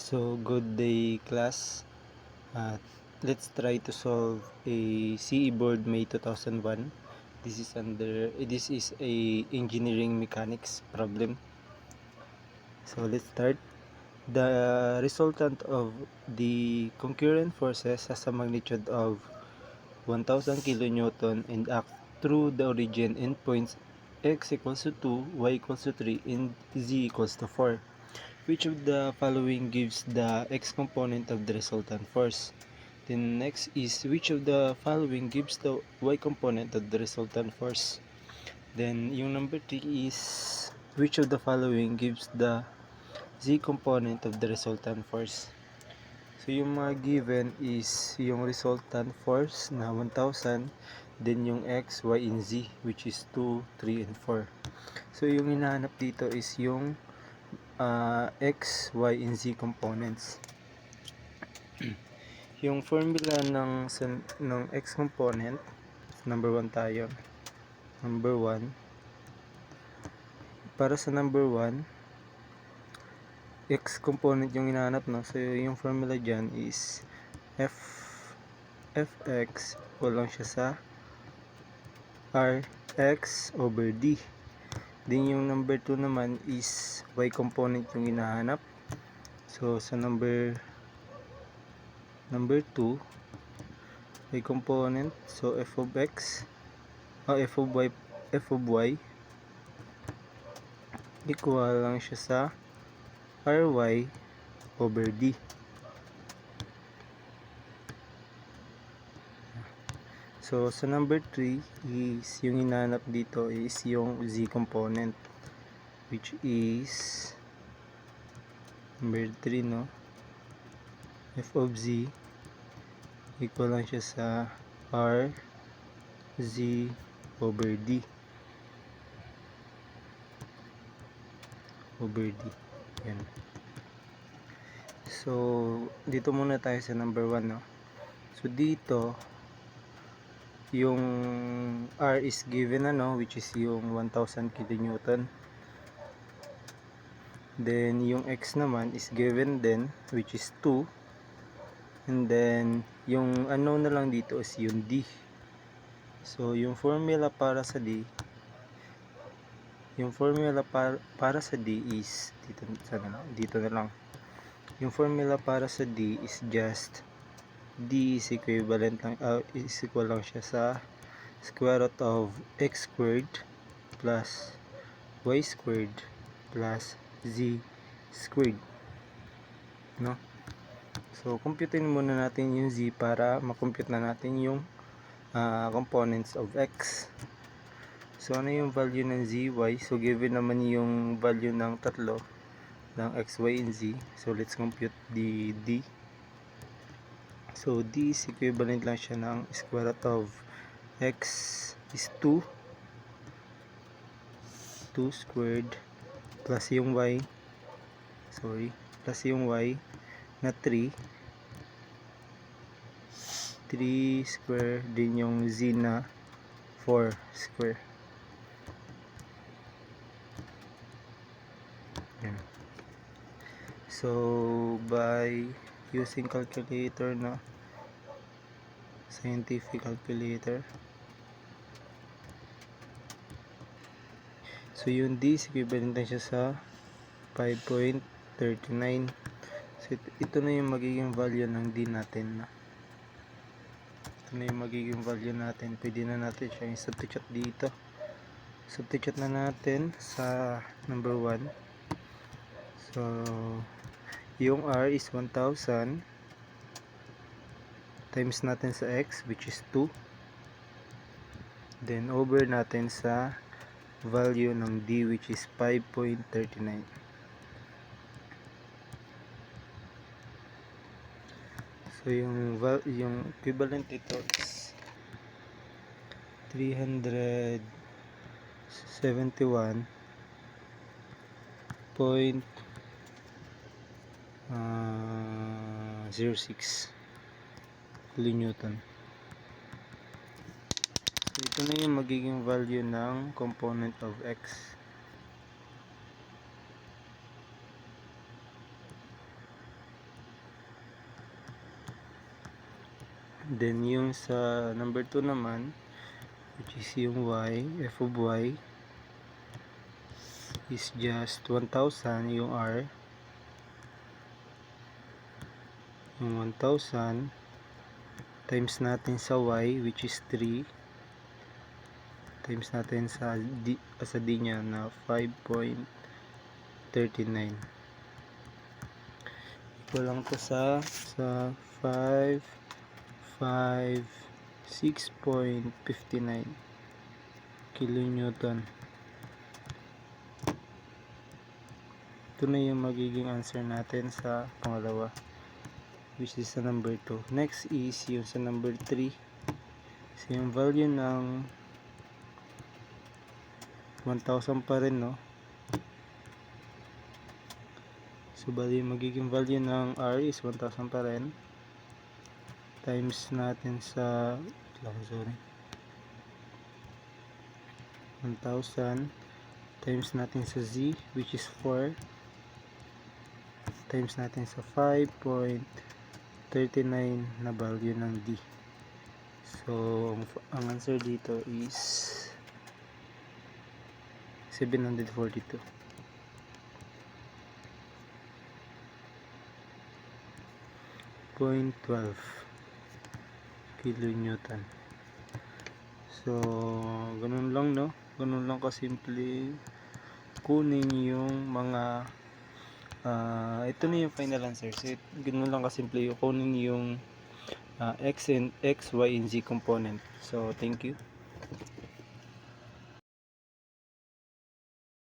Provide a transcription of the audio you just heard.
So good day class. Let's try to solve a CE board May 2001. This is a engineering mechanics problem. So let's start. The resultant of the concurrent forces has a magnitude of 1000 kilonewton and act through the origin in points x equals to 2, y equals to 3, and z equals to 4. Which of the following gives the x component of the resultant force? Then next is which of the following gives the y component of the resultant force? Then yung number 3 is which of the following gives the z component of the resultant force? So yung mga given is yung resultant force na 1000, then yung x, y, and z which is 2, 3, and 4. So yung hinahanap dito is yung x, y, and z components. Yung formula ng x component, number 1 tayo. Number 1, para sa number 1, x component yung hinahanap, no? So yung formula dyan is fx equal lang siya sa rx over d. Then yung number 2 naman is y component yung hinahanap. So sa number 2, y component, so f of y equal lang siya sa ry over d. So sa number 3 is yung hinahanap dito is yung z component, which is number 3, no? F of z equal lang siya sa r z over d. Yan. So dito muna tayo sa number 1, no? So dito yung R is given which is yung 1000 kilonewton. Then yung X naman is given din, which is 2. And then yung unknown na lang dito is yung D. So yung formula para sa D, is dito na lang. Yung formula para sa D is just D is equivalent lang, is equal lang siya sa square root of x squared plus y squared plus z squared, no? So computein muna natin yung z para makompute na natin yung components of x. So ano yung value ng z, y? So given naman yung value ng tatlo ng x, y, and z. So let's compute the d. So d is equivalent lang siya ng square root of x is 2 squared plus yung y na 3 square, din yung z na 4 square. Yan. So by using calculator na scientific calculator, so yung d is equivalent siya sa 5.39. So ito na yung magiging value ng d natin. Pwede na natin siya i-substitute dito. Substitute na natin sa number 1. So yung r is 1000 times natin sa x, which is 2, then over natin sa value ng d, which is 5.39. So yung equivalent ito is 371.06 kilonewton. So ito na yung magiging value ng component of x. Then yung sa number 2 naman, which is yung y, f of y is just 1,000. Yung r, yung 1,000 times natin sa y, which is 3, times natin sa d nya na 5.39. Equal lang to sa 6.59 kilonewton. Ito na yung magiging answer natin sa pangalawa, which is sa number 2. Next is yung sa number 3. So yung value ng 1,000 pa rin, no? So bali yung magiging value ng r is 1,000 pa rin, times natin sa 1,000 times natin sa z, which is 4, times natin sa 5.39 na value ng d. So ang answer dito is 742. .12 kilonewton. So ganun lang, no? Ganun lang kasimple kunin yung mga ito na yung final answer. So ganun lang kasimple yung kunin yung x, y, and z component. So thank you.